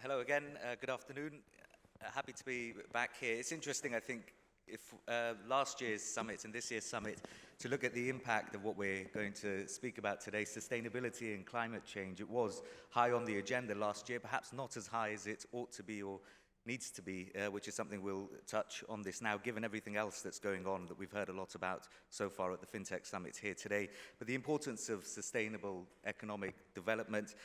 Hello again, good afternoon. Happy to be back here. It's interesting, I think, if last year's summit and this year's summit, to look at the impact of what we're going to speak about today, sustainability and climate change. It was high on the agenda last year, perhaps not as high as it ought to be or needs to be, which is something we'll touch on this now, given everything else that's going on that we've heard a lot about so far at the FinTech Summit here today. But the importance of sustainable economic development.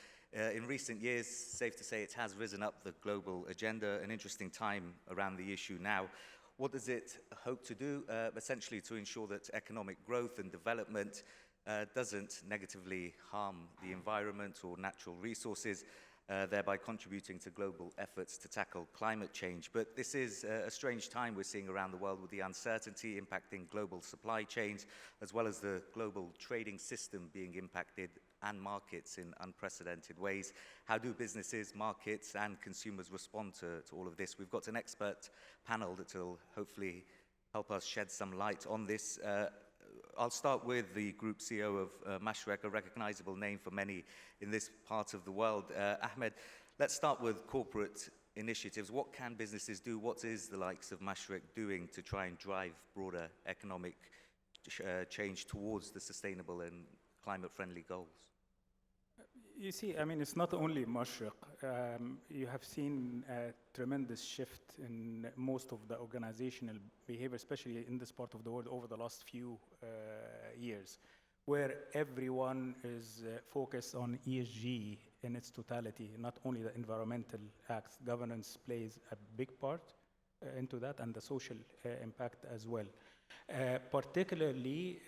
In recent years, safe to say, it has risen up the global agenda, an interesting time around the issue now. What does it hope to do? Essentially to ensure that economic growth and development doesn't negatively harm the environment or natural resources, thereby contributing to global efforts to tackle climate change. But this is a strange time we're seeing around the world with the uncertainty impacting global supply chains, as well as the global trading system being impacted and markets in unprecedented ways. How do businesses, markets, and consumers respond to all of this? We've got an expert panel that will hopefully help us shed some light on this. I'll start with the Group CEO of Mashreq, a recognizable name for many in this part of the world. Ahmed, let's start with corporate initiatives. What can businesses do? What is the likes of Mashreq doing to try and drive broader economic change towards the sustainable and climate-friendly goals? You see, I mean, it's not only Mashreq. You have seen a tremendous shift in most of the organizational behavior, especially in this part of the world over the last few years, where everyone is focused on ESG in its totality, not only the environmental acts. Governance plays a big part into that, and the social impact as well. Particularly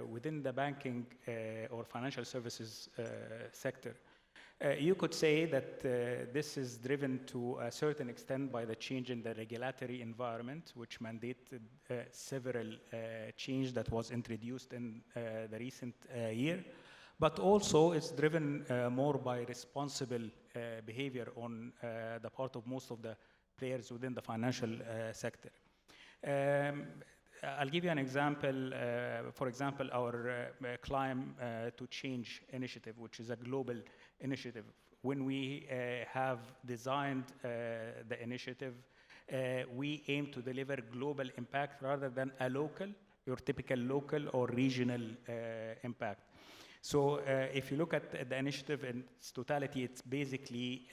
within the banking or financial services sector. You could say that this is driven to a certain extent by the change in the regulatory environment, which mandated several change that was introduced in the recent year. But also it's driven more by responsible behavior on the part of most of the players within the financial sector. I'll give you an example. For example, our Climb to Change initiative, which is a global initiative. When we have designed the initiative, we aim to deliver global impact rather than a local, your typical local or regional impact. So if you look at the initiative in its totality, it's basically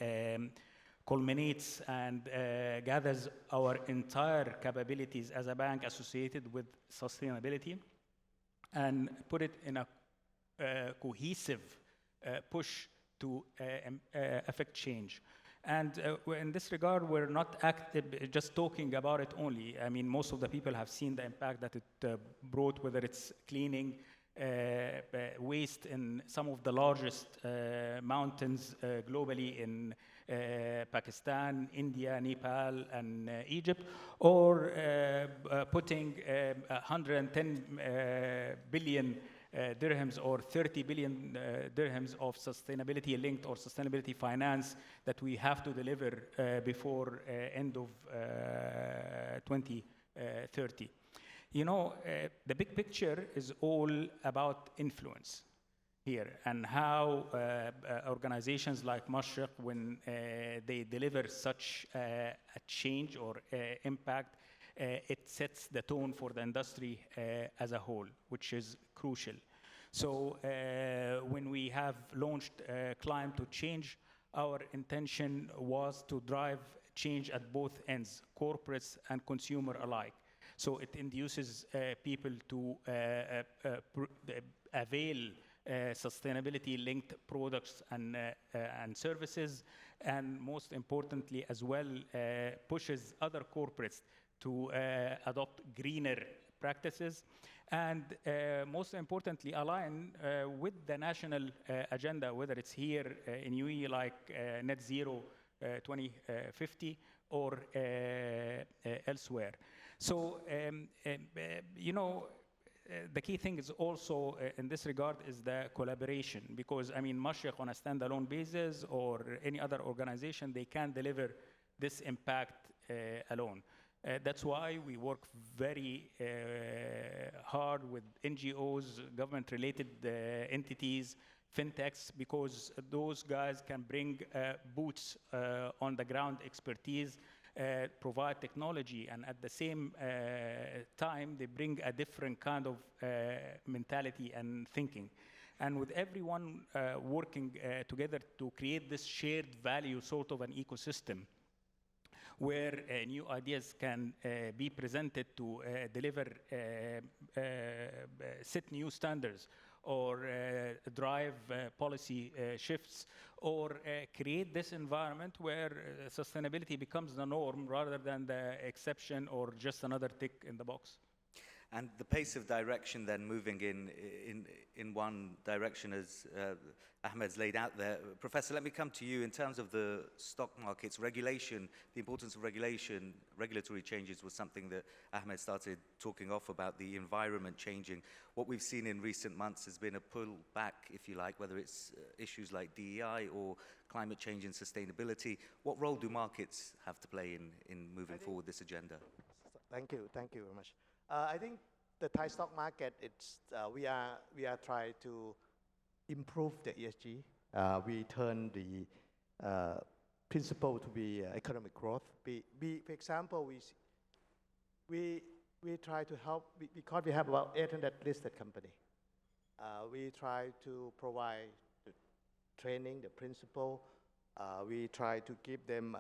culminates and gathers our entire capabilities as a bank associated with sustainability and put it in a cohesive push to affect change. And in this regard, we're not active, just talking about it only. I mean, most of the people have seen the impact that it brought, whether it's cleaning waste in some of the largest mountains globally in Pakistan, India, Nepal, and Egypt, or putting 110 billion dirhams or 30 billion dirhams of sustainability linked or sustainability finance that we have to deliver before end of 2030. You know, the big picture is all about influence here and how organizations like Mashreq, when they deliver such a change or impact, it sets the tone for the industry as a whole, which is crucial. So when we have launched Climb to Change, our intention was to drive change at both ends, corporates and consumer alike. So it induces people to avail sustainability-linked products and services, and most importantly as well, pushes other corporates to adopt greener practices, and most importantly align with the national agenda, whether it's here in UAE like Net Zero 2050 or elsewhere. So, you know, the key thing is also in this regard is the collaboration, because I mean, Mashreq on a standalone basis or any other organization, they can't deliver this impact alone. That's why we work very hard with NGOs, government-related entities, fintechs, because those guys can bring boots on the ground expertise, provide technology, and at the same time, they bring a different kind of mentality and thinking. And with everyone working together to create this shared value, sort of an ecosystem, where new ideas can be presented to deliver, set new standards, or drive policy shifts, or create this environment where sustainability becomes the norm rather than the exception or just another tick in the box. And the pace of direction then moving in one direction, as Ahmed's laid out there. Professor, let me come to you in terms of the stock markets regulation. The importance of regulation, regulatory changes was something that Ahmed started talking off about, the environment changing. What we've seen in recent months has been a pull back, if you like, whether it's issues like DEI or climate change and sustainability. What role do markets have to play in moving forward this agenda? Thank you very much. I think the Thai stock market, we are trying to improve the ESG. We turn the principle to be economic growth. For example, we try to help, because we have about 800 listed company. We try to provide the training, the principle. We try to give them,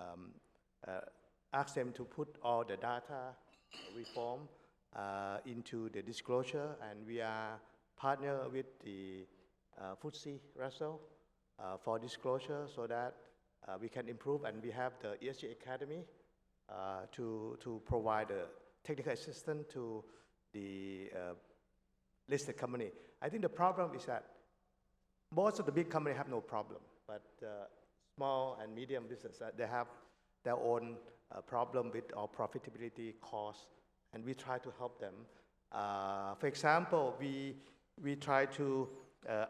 ask them to put all the data reform into the disclosure, and we are partner with the FTSE Russell for disclosure, so that we can improve, and we have the ESG Academy to provide a technical assistance to the listed company. I think the problem is that most of the big companies have no problem, but small and medium business, they have their own problem with our profitability, cost, and we try to help them. For example, we try to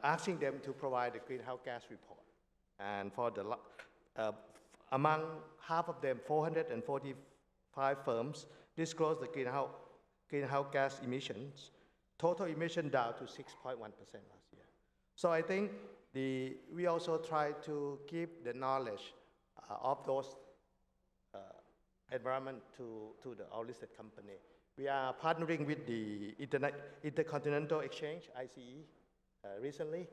asking them to provide a greenhouse gas report, and for the among half of them, 445 firms disclose the greenhouse gas emissions. Total emission down to 6.1% last year. So I think we also try to give the knowledge of those environment to our listed company. We are partnering with the Intercontinental Exchange, ICE, recently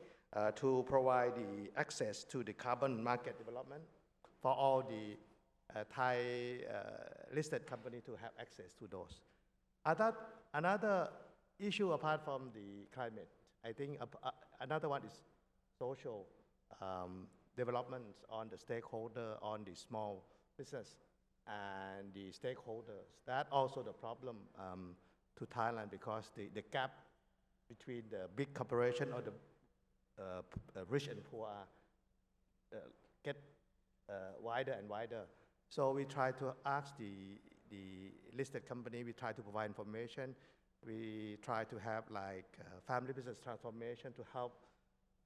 to provide the access to the carbon market development for all the Thai listed company to have access to those. Another issue apart from the climate, I think another one is social developments on the stakeholder, on the small business and the stakeholders. That also the problem to Thailand, because the gap between the big corporation or the rich and poor get wider and wider. So we try to ask the listed company, we try to provide information. We try to have like family business transformation to help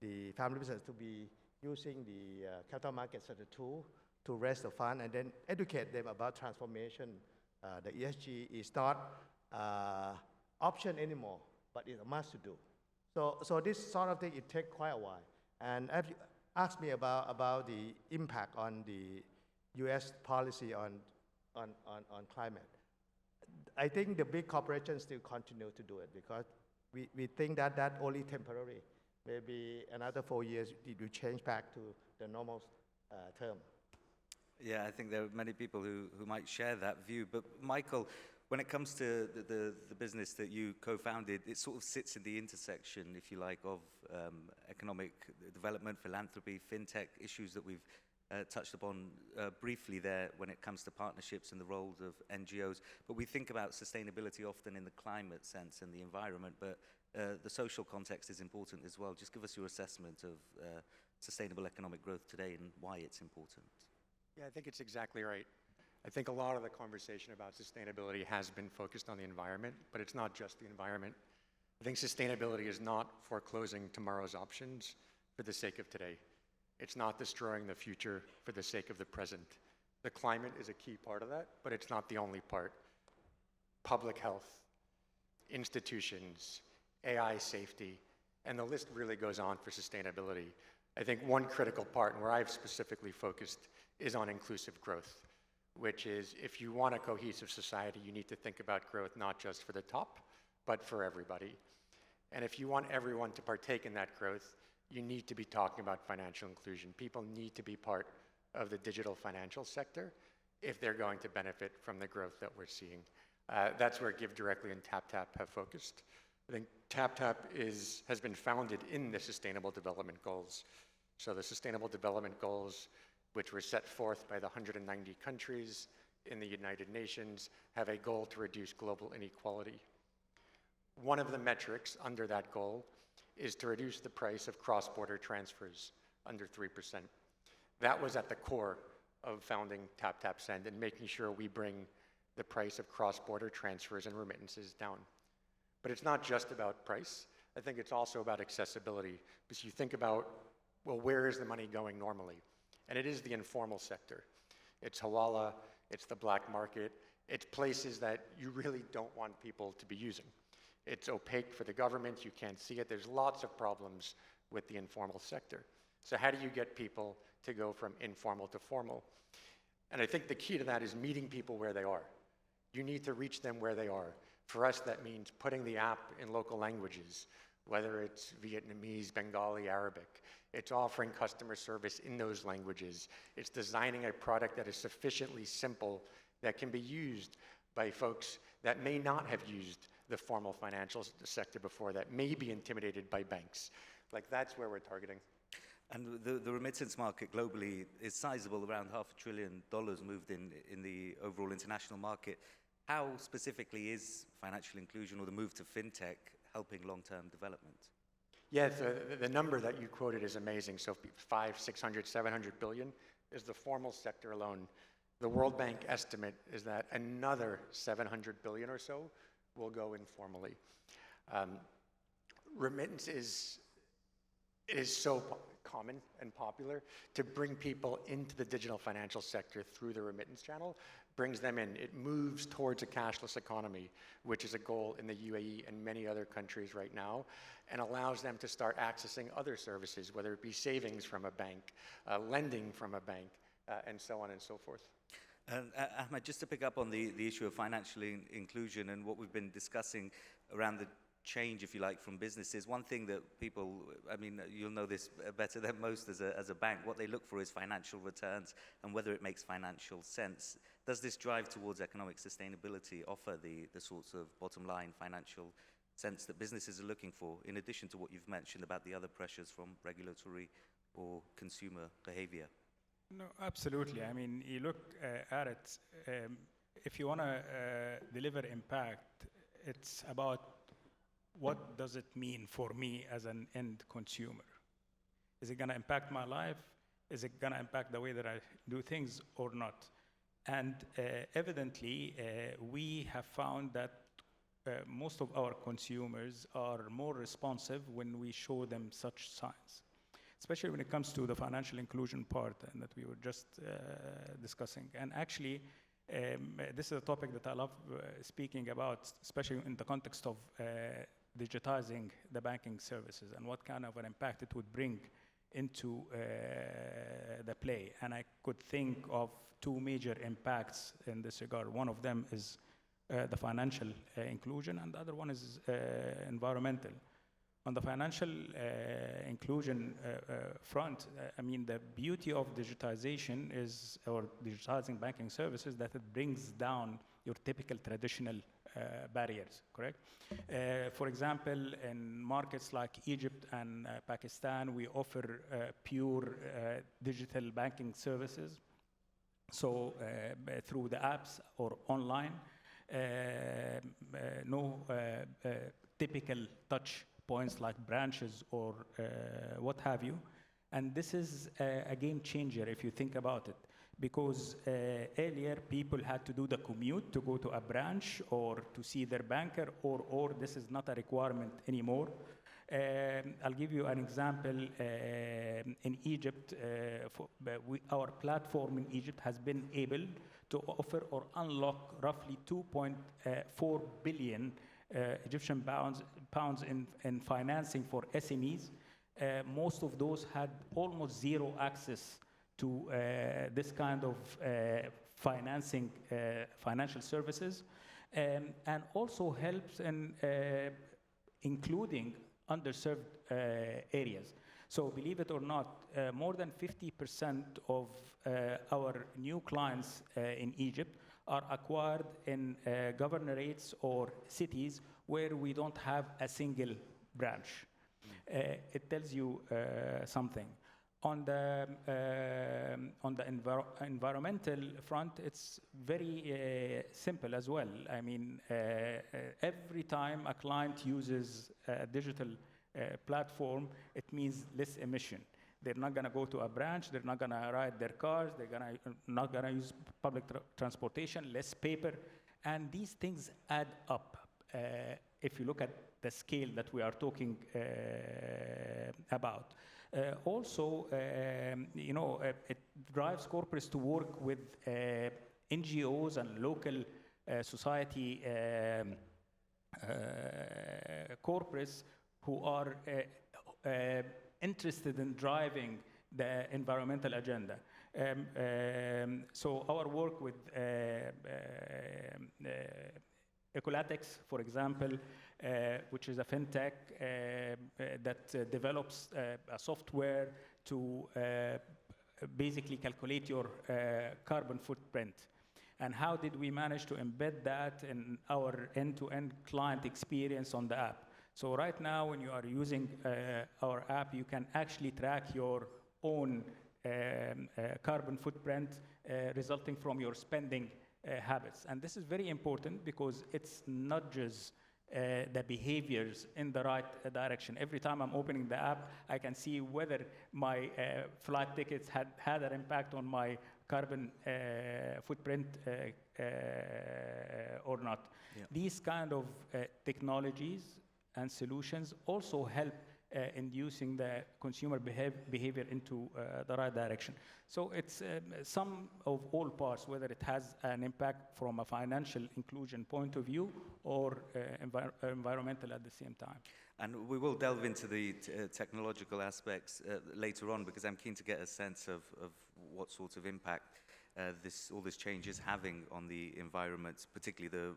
the family business to be using the capital markets as a tool to raise the fund, and then educate them about transformation. The ESG is not option anymore, but it's a must to do. So this sort of thing, it takes quite a while. And if you ask me about the impact on the US policy on climate, I think the big corporations still continue to do it, because we think that only temporary. Maybe another 4 years, it will change back to the normal term. Yeah, I think there are many people who might share that view. But Michael, when it comes to the business that you co-founded, it sort of sits in the intersection, if you like, of economic development, philanthropy, fintech, issues that we've touched upon briefly there when it comes to partnerships and the roles of NGOs. But we think about sustainability often in the climate sense and the environment, but the social context is important as well. Just give us your assessment of sustainable economic growth today and why it's important. Yeah, I think it's exactly right. I think a lot of the conversation about sustainability has been focused on the environment, but it's not just the environment. I think sustainability is not foreclosing tomorrow's options for the sake of today. It's not destroying the future for the sake of the present. The climate is a key part of that, but it's not the only part. Public health, institutions, AI safety, And the list really goes on for sustainability. I think one critical part, and where I've specifically focused, is on inclusive growth, which is if you want a cohesive society, you need to think about growth not just for the top, but for everybody. And if you want everyone to partake in that growth, you need to be talking about financial inclusion. People need to be part of the digital financial sector if they're going to benefit from the growth that we're seeing. That's where Give Directly and TapTap have focused. I think TapTap has been founded in the Sustainable Development Goals. So the Sustainable Development Goals, which were set forth by the 190 countries in the United Nations, have a goal to reduce global inequality. One of the metrics under that goal is to reduce the price of cross-border transfers under 3%. That was at the core of founding TapTap Send and making sure we bring the price of cross-border transfers and remittances down. But it's not just about price. I think it's also about accessibility, because you think about, well, where is the money going normally? And it is the informal sector. It's Hawala, it's the black market, it's places that you really don't want people to be using. It's opaque for the government, you can't see it. There's lots of problems with the informal sector. So how do you get people to go from informal to formal? And I think the key to that is meeting people where they are. You need to reach them where they are. For us, that means putting the app in local languages, whether it's Vietnamese, Bengali, Arabic. It's offering customer service in those languages. It's designing a product that is sufficiently simple that can be used by folks that may not have used the formal financial sector before, that may be intimidated by banks. Like, that's where we're targeting. And the remittance market globally is sizable, around $500 billion moved in the overall international market. How specifically is financial inclusion or the move to fintech helping long-term development? Yeah, the number that you quoted is amazing. So 500, 600, 700 billion is the formal sector alone. The World Bank estimate is that another 700 billion or so will go informally. Remittance is so common and popular. To bring people into the digital financial sector through the remittance channel brings them in. It moves towards a cashless economy, which is a goal in the UAE and many other countries right now, and allows them to start accessing other services, whether it be savings from a bank, lending from a bank, and so on and so forth. And Ahmed, just to pick up on the issue of financial inclusion and what we've been discussing around the change, if you like, from businesses, one thing that people, I mean, you'll know this better than most as a bank, what they look for is financial returns and whether it makes financial sense. Does this drive towards economic sustainability offer the sorts of bottom line financial sense that businesses are looking for, in addition to what you've mentioned about the other pressures from regulatory or consumer behavior? No, absolutely. I mean, you look at it, if you want to deliver impact, it's about what does it mean for me as an end consumer? Is it going to impact my life? Is it going to impact the way that I do things or not? And evidently, we have found that most of our consumers are more responsive when we show them such signs, especially when it comes to the financial inclusion part and that we were just discussing. And actually, this is a topic that I love speaking about, especially in the context of digitizing the banking services and what kind of an impact it would bring into the play. And I could think of two major impacts in this regard. One of them is the financial inclusion, and the other one is environmental. On the financial inclusion front, I mean, the beauty of digitization is, or digitizing banking services, that it brings down your typical traditional barriers, correct? For example, in markets like Egypt and Pakistan, we offer pure digital banking services. So through the apps or online, no typical touch points like branches or what have you. And this is a game changer if you think about it, because earlier people had to do the commute to go to a branch or to see their banker, or this is not a requirement anymore. I'll give you an example. In Egypt, our platform in Egypt has been able to offer or unlock roughly 2.4 billion Egyptian pounds pounds in financing for SMEs. Most of those had almost zero access to this kind of financing, financial services, and also helps in including underserved areas. So believe it or not, more than 50% of our new clients in Egypt are acquired in governorates or cities where we don't have a single branch. It tells you something. On the environmental front, it's very simple as well. I mean, every time a client uses a digital platform, it means less emission. They're not going to go to a branch. They're not going to ride their cars. They're not going to use public transportation, less paper. And these things add up. If you look at the scale that we are talking about. Also, it drives corporates to work with NGOs and local society corporates who are interested in driving the environmental agenda. So our work with Ecolatics, for example, which is a fintech that develops a software to basically calculate your carbon footprint. And how did we manage to embed that in our end-to-end client experience on the app? So right now, when you are using our app, you can actually track your own carbon footprint resulting from your spending habits. And this is very important because it's nudges the behaviors in the right direction. Every time I'm opening the app, I can see whether my flight tickets had an impact on my carbon footprint or not. Yeah. These kind of technologies and solutions also help inducing the consumer behavior into the right direction. So it's sum of all parts, whether it has an impact from a financial inclusion point of view or environmental at the same time. And we will delve into the technological aspects later on, because I'm keen to get a sense of what sort of impact all this change is having on the environment, particularly the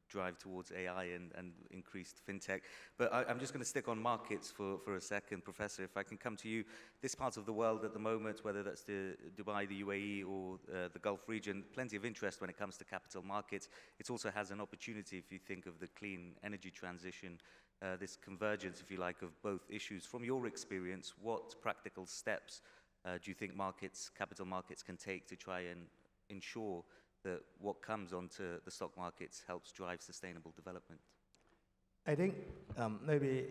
drive towards AI and increased fintech. But I'm just going to stick on markets for a second. Professor, if I can come to you, this part of the world at the moment, whether that's the Dubai, the UAE, or the Gulf region, plenty of interest when it comes to capital markets. It also has an opportunity, if you think of the clean energy transition, this convergence, if you like, of both issues. From your experience, what practical steps do you think capital markets can take to try and ensure that what comes onto the stock markets helps drive sustainable development? I think maybe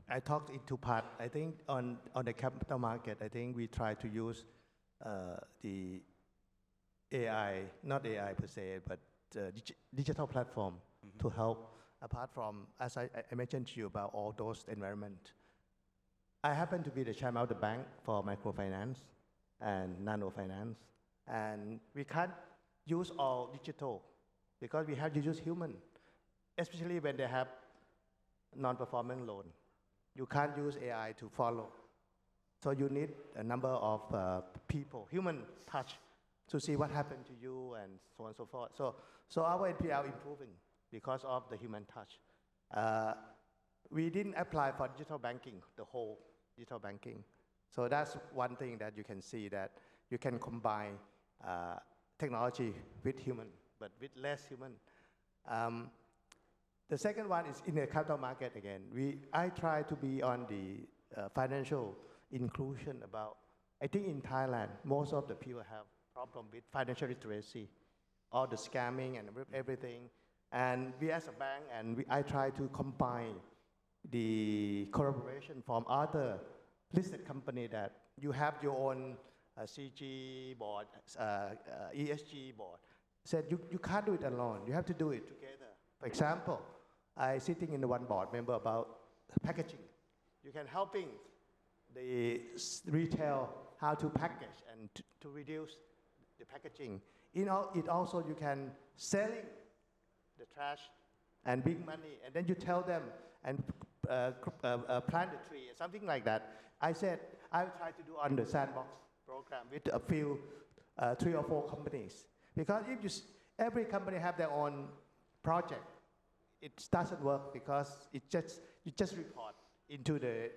I talked in two parts. I think on the capital market, I think we try to use the AI, not AI per se, but digital platform to help, apart from, as I mentioned to you about all those environment. I happen to be the chairman of the bank for microfinance and nano finance, and we can't use all digital because we have to use human, especially when they have non-performing loan. You can't use AI to follow. So you need a number of people, human touch, to see what happened to you and so on and so forth. So our NPL improving because of the human touch. We didn't apply for digital banking, the whole digital banking. So that's one thing that you can see, that you can combine technology with human, but with less human. The second one is in the capital market again. I try to be on the financial inclusion about, I think in Thailand, most of the people have problem with financial literacy, all the scamming and everything. And we as a bank, and I try to combine the collaboration from other listed company that you have your own CG board, ESG board, said you can't do it alone. You have to do it together. For example, I sitting in the one board member about packaging. You can helping the retail how to package and to reduce the packaging. It also you can selling the trash and big money, and then you tell them and plant a tree, something like that. I said I will try to do on the sandbox program with a few, 3 or 4 companies. Because if every company have their own project, it doesn't work because you just report into the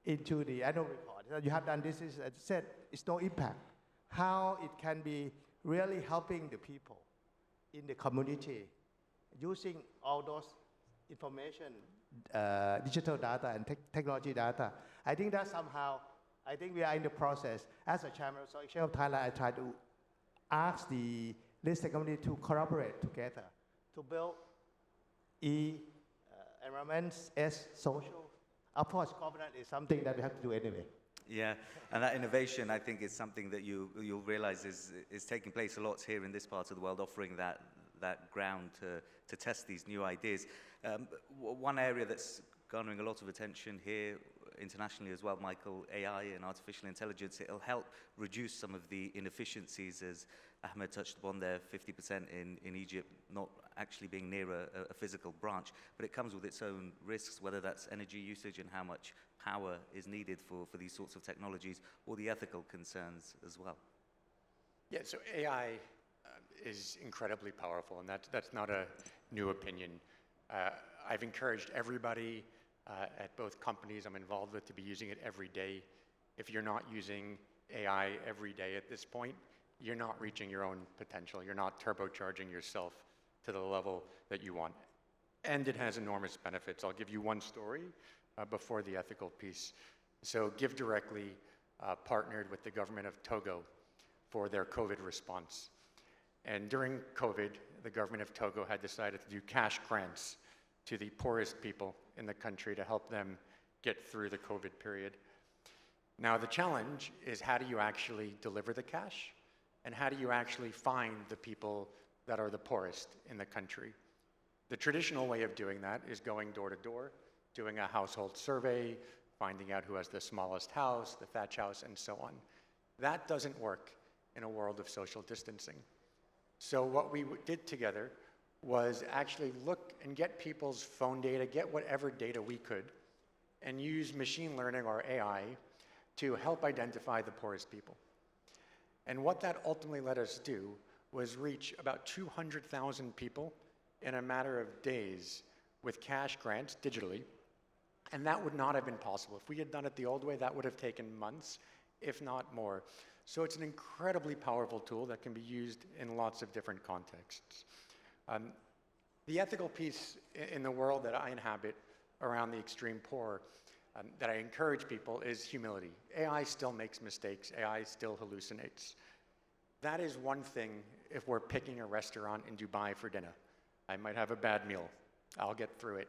annual report. You have done this, as I said, it's no impact. How it can be really helping the people in the community using all those information, digital data and technology data. I think that somehow, I think we are in the process. As a chairman of the Exchange of Thailand, I try to ask the listed company to collaborate together to build environment, S, social. Of course, governance is something that we have to do anyway. Yeah, and that innovation, I think, is something that you'll realize is taking place a lot here in this part of the world, offering that ground to test these new ideas. One area that's garnering a lot of attention here internationally as well, Michael, AI and artificial intelligence, it'll help reduce some of the inefficiencies, as Ahmed touched upon there, 50% in Egypt not actually being near a physical branch, but it comes with its own risks, whether that's energy usage and how much power is needed for these sorts of technologies, or the ethical concerns as well. Yeah, so AI is incredibly powerful, and that's not a new opinion. I've encouraged everybody at both companies I'm involved with to be using it every day. If you're not using AI every day at this point, you're not reaching your own potential. You're not turbocharging yourself to the level that you want. And it has enormous benefits. I'll give you one story before the ethical piece. So Give Directly partnered with the government of Togo for their COVID response. And during COVID, the government of Togo had decided to do cash grants to the poorest people in the country to help them get through the COVID period. Now, the challenge is, how do you actually deliver the cash? And how do you actually find the people that are the poorest in the country? The traditional way of doing that is going door to door, doing a household survey, finding out who has the smallest house, the thatch house, and so on. That doesn't work in a world of social distancing. So what we did together was actually look and get people's phone data, get whatever data we could, and use machine learning or AI to help identify the poorest people. And what that ultimately let us do was reach about 200,000 people in a matter of days with cash grants digitally. And that would not have been possible. If we had done it the old way, that would have taken months, if not more. So it's an incredibly powerful tool that can be used in lots of different contexts. The ethical piece in the world that I inhabit around the extreme poor that I encourage people is humility. AI still makes mistakes. AI still hallucinates. That is one thing if we're picking a restaurant in Dubai for dinner. I might have a bad meal. I'll get through it.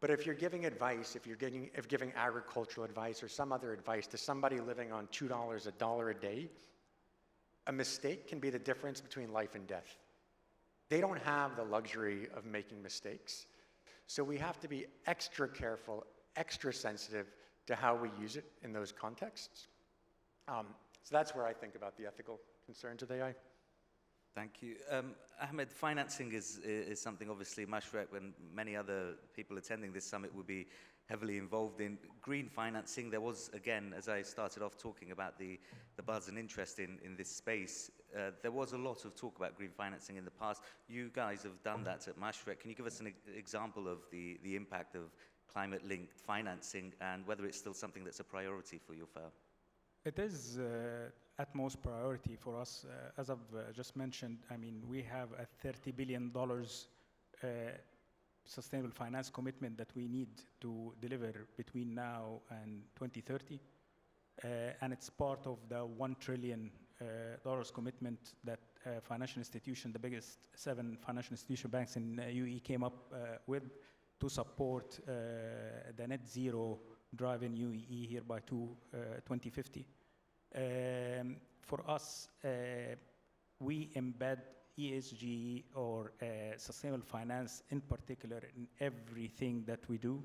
But if you're giving advice, if giving agricultural advice or some other advice to somebody living on $2, $1 a day, a mistake can be the difference between life and death. They don't have the luxury of making mistakes. So we have to be extra careful, extra sensitive to how we use it in those contexts. So that's where I think about the ethical concerns of AI. Thank you. Ahmed, financing is something obviously Mashreq and many other people attending this summit will be heavily involved in. Green financing, there was, again, as I started off talking about the buzz and interest in this space, there was a lot of talk about green financing in the past. You guys have done that at Mashreq. Can you give us an example of the impact of climate-linked financing and whether it's still something that's a priority for your firm? It is utmost priority for us. As I've just mentioned, I mean, we have a $30 billion sustainable finance commitment that we need to deliver between now and 2030. And it's part of the $1 trillion commitment that financial institution, the biggest 7 financial institution banks in UAE came up with to support the net zero drive in UAE here by 2050. For us, we embed ESG or sustainable finance in particular in everything that we do.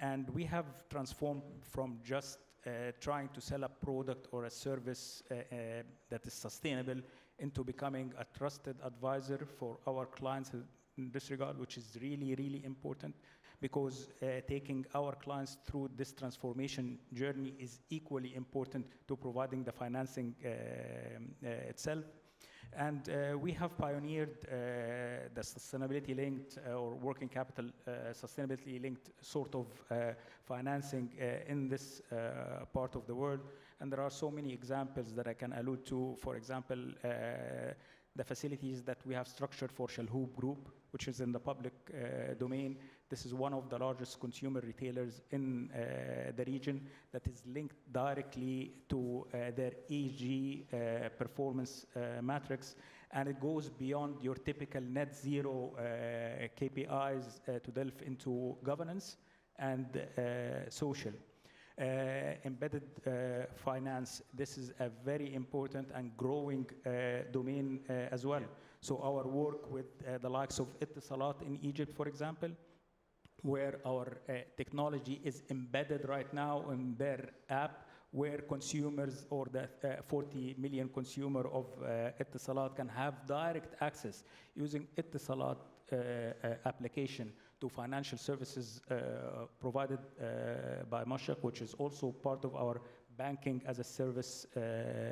And we have transformed from just trying to sell a product or a service that is sustainable into becoming a trusted advisor for our clients in this regard, which is really, really important. because taking our clients through this transformation journey is equally important to providing the financing itself. And we have pioneered the sustainability-linked or working capital sustainability-linked sort of financing in this part of the world. And there are so many examples that I can allude to. For example, the facilities that we have structured for Shalhoub Group, which is in the public domain. This is one of the largest consumer retailers in the region that is linked directly to their ESG performance matrix. And it goes beyond your typical net zero KPIs to delve into governance and social. Embedded finance, this is a very important and growing domain as well. So our work with the likes of Etisalat in Egypt, for example, where our technology is embedded right now in their app, where consumers or the 40 million consumer of Etisalat can have direct access using Etisalat application to financial services provided by Mashreq, which is also part of our banking as a service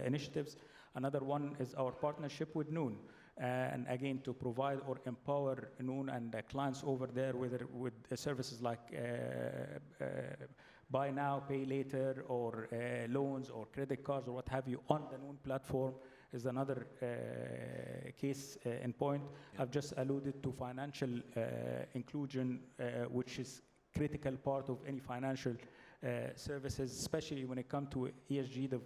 initiatives. Another one is our partnership with Noon. And again, to provide or empower Noon and the clients over there with services like buy now, pay later, or loans or credit cards or what have you on the Noon platform is another case in point. I've just alluded to financial inclusion, which is critical part of any financial services, especially when it comes to ESG, the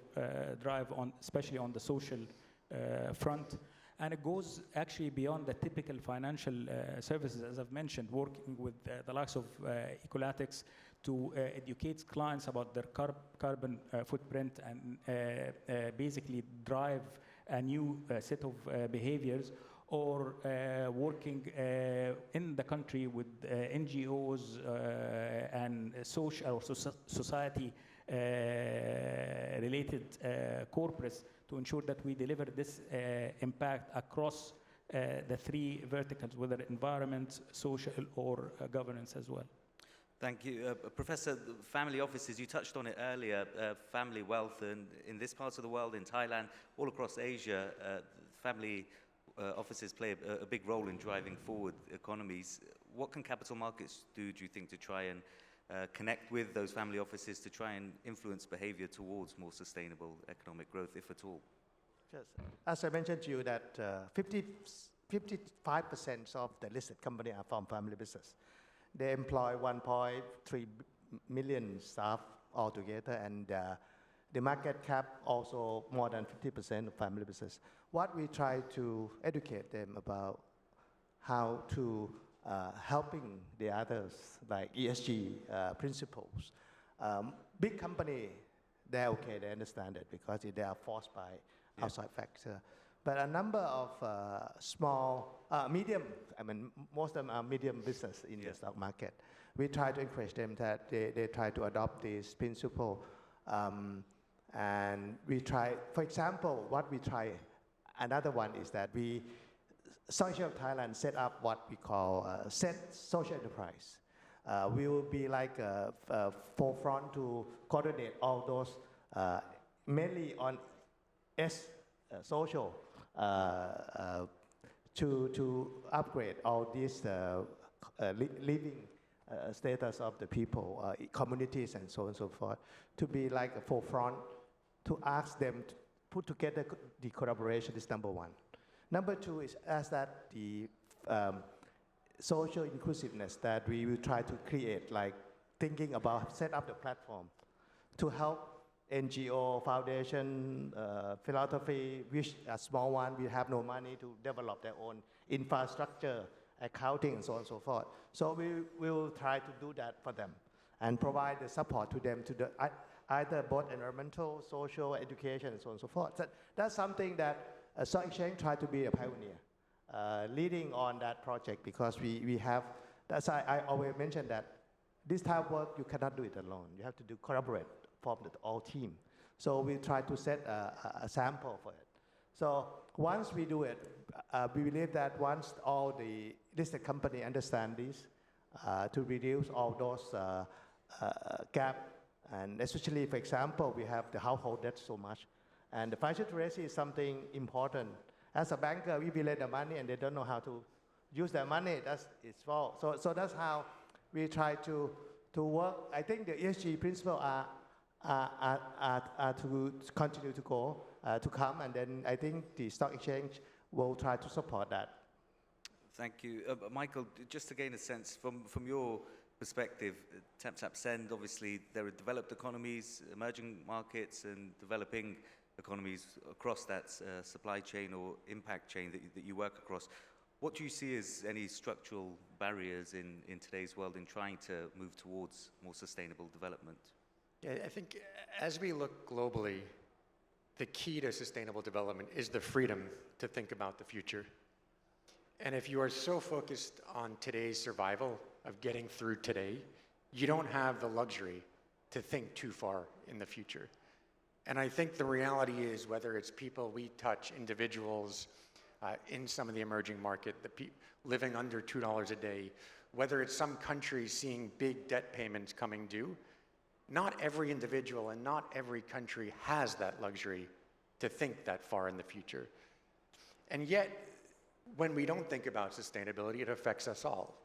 drive on, especially on the social front. And it goes actually beyond the typical financial services, as I've mentioned, working with the likes of Ecolatics to educate clients about their carbon footprint and basically drive a new set of behaviors, or working in the country with NGOs and social or society related corporates to ensure that we deliver this impact across the three verticals, whether environment, social, or governance as well. Thank you. Professor, family offices, you touched on it earlier, family wealth, and in this part of the world, in Thailand, all across Asia, family offices play a big role in driving forward economies. What can capital markets do you think, to try and connect with those family offices to try and influence behavior towards more sustainable economic growth, if at all? Yes. As I mentioned to you that 55% of the listed company are from family business. They employ 1.3 million staff altogether, and the market cap also more than 50% of family business. What we try to educate them about how to helping the others, like ESG principles. Big company, they're okay, they understand it because they are forced by outside factor. But a number of small, medium, I mean, most of them are medium business in the stock market. We try to encourage them that they try to adopt this principle. And we try, for example, what we try, another one is that Stock Exchange of Thailand set up what we call social enterprise. We will be like a forefront to coordinate all those, mainly on social, to upgrade all these living status of the people, communities, and so on and so forth, to be like a forefront, to ask them to put together the collaboration is number one. Number two is that the social inclusiveness that we will try to create, like thinking about set up the platform to help NGO, foundation, philanthropy, which a small one, we have no money to develop their own infrastructure, accounting, and so on and so forth. So we will try to do that for them and provide the support to them to the either both environmental, social, education, and so on and so forth. So that's something that Stock Exchange tried to be a pioneer, leading on that project, because we have, that's why I always mention that this type of work, you cannot do it alone. You have to collaborate, form the all team. So we try to set a sample for it. So once we do it, we believe that once all the listed company understand this, to reduce all those gap. And especially, for example, we have the household debt so much. And the financial literacy is something important. As a banker, we lend the money and they don't know how to use their money. That's its fault. So that's how we try to work. I think the ESG principles are to continue to go, to come, and then I think the stock exchange will try to support that. Thank you. Michael, just to gain a sense from your perspective, TapTap Send, obviously there are developed economies, emerging markets, and developing economies across that supply chain or impact chain that you work across. What do you see as any structural barriers in today's world in trying to move towards more sustainable development? Yeah, I think as we look globally, the key to sustainable development is the freedom to think about the future. And if you are so focused on today's survival of getting through today, you don't have the luxury to think too far in the future. And I think the reality is, whether it's people we touch, individuals in some of the emerging market, living under $2 a day, whether it's some countries seeing big debt payments coming due, not every individual and not every country has that luxury to think that far in the future. And yet, when we don't think about sustainability, it affects us all.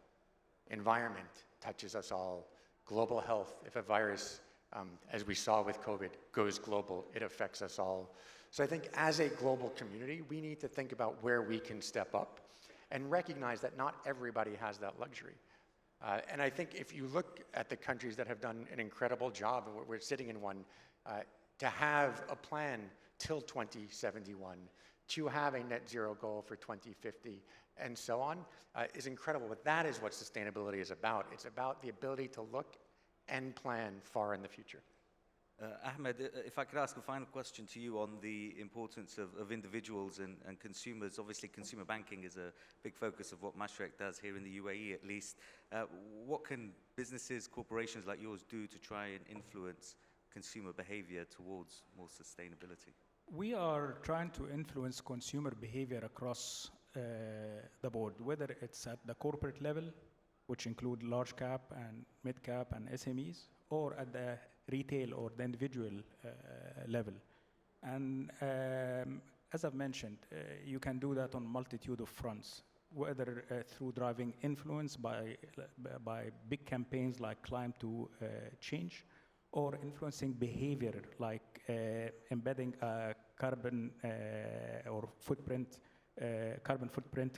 Environment touches us all. Global health, if a virus, as we saw with COVID, goes global, it affects us all. So I think as a global community, we need to think about where we can step up and recognize that not everybody has that luxury. And I think if you look at the countries that have done an incredible job, and we're sitting in one, to have a plan till 2071, to have a net zero goal for 2050, and so on, is incredible. But that is what sustainability is about. It's about the ability to look and plan far in the future. Ahmed, if I could ask a final question to you on the importance of individuals and consumers. Obviously, consumer banking is a big focus of what Mashreq does here in the UAE, at least. What can businesses, corporations like yours do to try and influence consumer behavior towards more sustainability? We are trying to influence consumer behavior across the board, whether it's at the corporate level, which include large cap and mid cap and SMEs, or at the retail or the individual level. And as I've mentioned, you can do that on multitude of fronts, whether through driving influence by big campaigns like Climb to Change, or influencing behavior like embedding a carbon footprint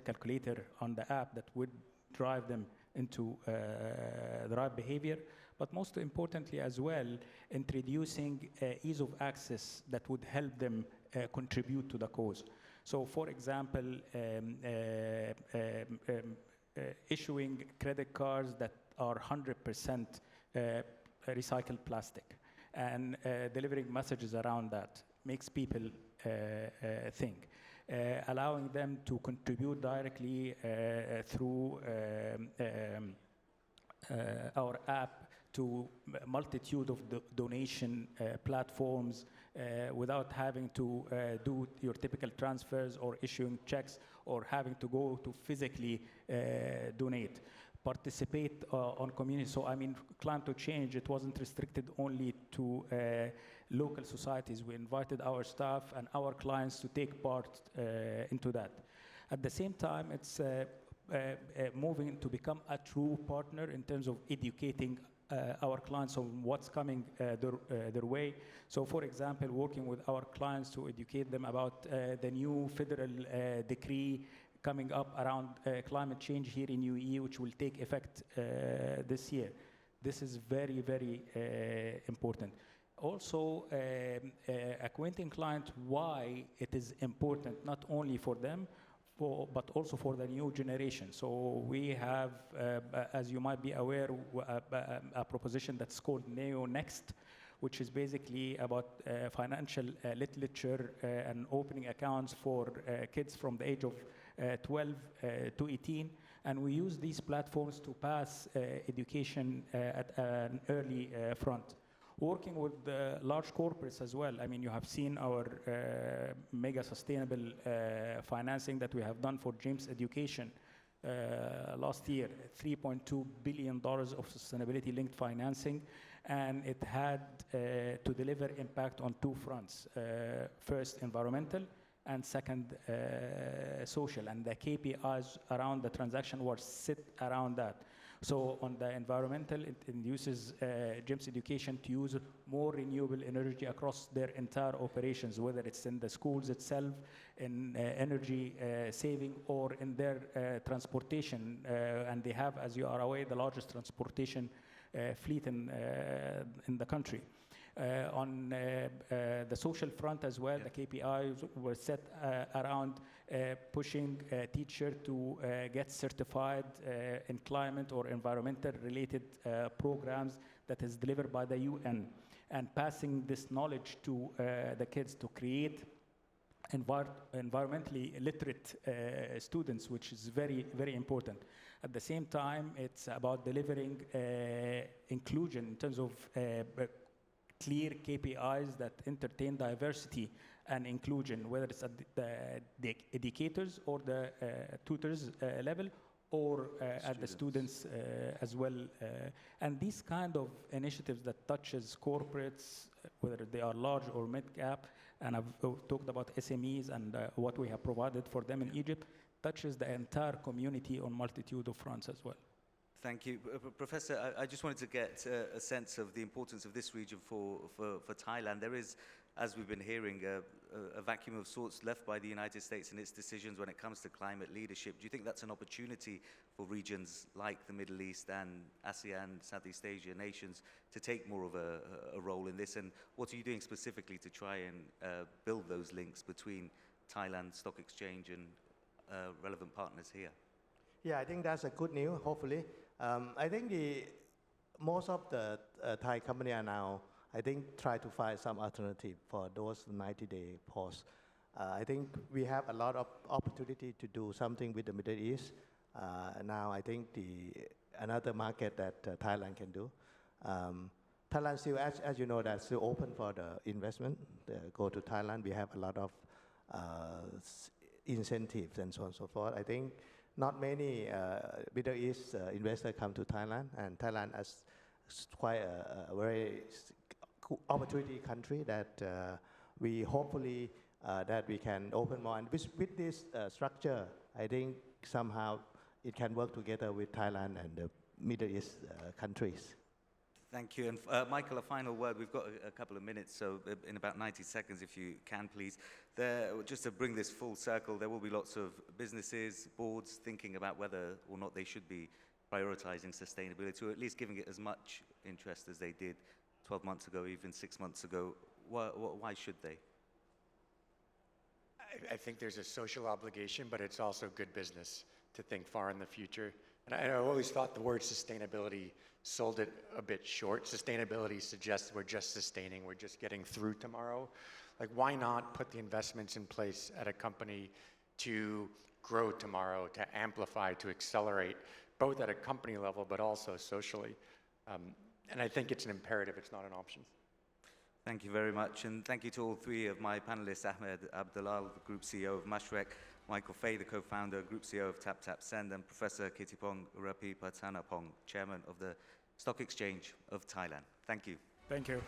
calculator on the app that would drive them into the right behavior. But most importantly as well, introducing ease of access that would help them contribute to the cause. So for example, issuing credit cards that are 100% recycled plastic, and delivering messages around that makes people think. Allowing them to contribute directly through our app to a multitude of donation platforms without having to do your typical transfers or issuing checks or having to go to physically donate. Participate on community. So I mean, Climb to Change, it wasn't restricted only to local societies. We invited our staff and our clients to take part into that. At the same time, it's moving to become a true partner in terms of educating our clients on what's coming their way. So for example, working with our clients to educate them about the new federal decree coming up around climate change here in UAE, which will take effect this year. This is very, very important. Also, acquainting clients why it is important, not only for them, but also for the new generation. So we have, as you might be aware, a proposition that's called Neo Next, which is basically about financial literature and opening accounts for kids from the age of 12 to 18. And we use these platforms to pass education at an early front. Working with large corporates as well. I mean, you have seen our mega sustainable financing that we have done for James Education. last year, $3.2 billion of sustainability-linked financing, and it had to deliver impact on two fronts. First, environmental, and second, social. And the KPIs around the transaction were set around that. So on the environmental, it induces GEMS education to use more renewable energy across their entire operations, whether it's in the schools itself, in energy saving, or in their transportation. And they have, as you are aware, the largest transportation fleet in the country. On the social front as well, the KPIs were set around pushing a teacher to get certified in climate or environmental related programs that is delivered by the UN, and passing this knowledge to the kids to create environmentally literate students, which is very, very important. At the same time, it's about delivering inclusion in terms of clear KPIs that entertain diversity and inclusion, whether it's at the educators or the tutors level, or at the students as well. And these kind of initiatives that touches corporates, whether they are large or mid-cap, and I've talked about SMEs and what we have provided for them in Egypt, touches the entire community on multitude of fronts as well. Thank you. Professor, I just wanted to get a sense of the importance of this region for Thailand. There is, as we've been hearing, a vacuum of sorts left by the United States in its decisions when it comes to climate leadership. Do you think that's an opportunity for regions like the Middle East and ASEAN, Southeast Asia nations to take more of a role in this? And what are you doing specifically to try and build those links between Thailand Stock Exchange and relevant partners here? Yeah, I think that's a good news, hopefully. I think most of the Thai company are now, I think, try to find some alternative for those 90-day pause. I think we have a lot of opportunity to do something with the Middle East. Now, I think another market that Thailand can do. Thailand still, as you know, that's still open for the investment. Go to Thailand, we have a lot of incentives and so on and so forth. I think not many Middle East investors come to Thailand, and Thailand is quite a very opportunity country that we hopefully that we can open more. And with this structure, I think somehow it can work together with Thailand and the Middle East countries. Thank you. And Michael, a final word. We've got a couple of minutes, so in about 90 seconds, if you can, please. Just to bring this full circle, there will be lots of businesses, boards thinking about whether or not they should be prioritizing sustainability, or at least giving it as much interest as they did 12 months ago, even 6 months ago. Why should they? I think there's a social obligation, but it's also good business to think far in the future. And I always thought the word sustainability sold it a bit short. Sustainability suggests we're just sustaining, we're just getting through tomorrow. Like, why not put the investments in place at a company to grow tomorrow, to amplify, to accelerate, both at a company level, but also socially? And I think it's an imperative, it's not an option. Thank you very much, and thank you to all three of my panelists, Ahmed, Abdelaal, the Group CEO of Mashreq, Michael Faye, the co-founder, Group CEO of TapTap Send, and Professor Kitipong Urapeepatanapong, Chairman of the Stock Exchange of Thailand. Thank you. Thank you.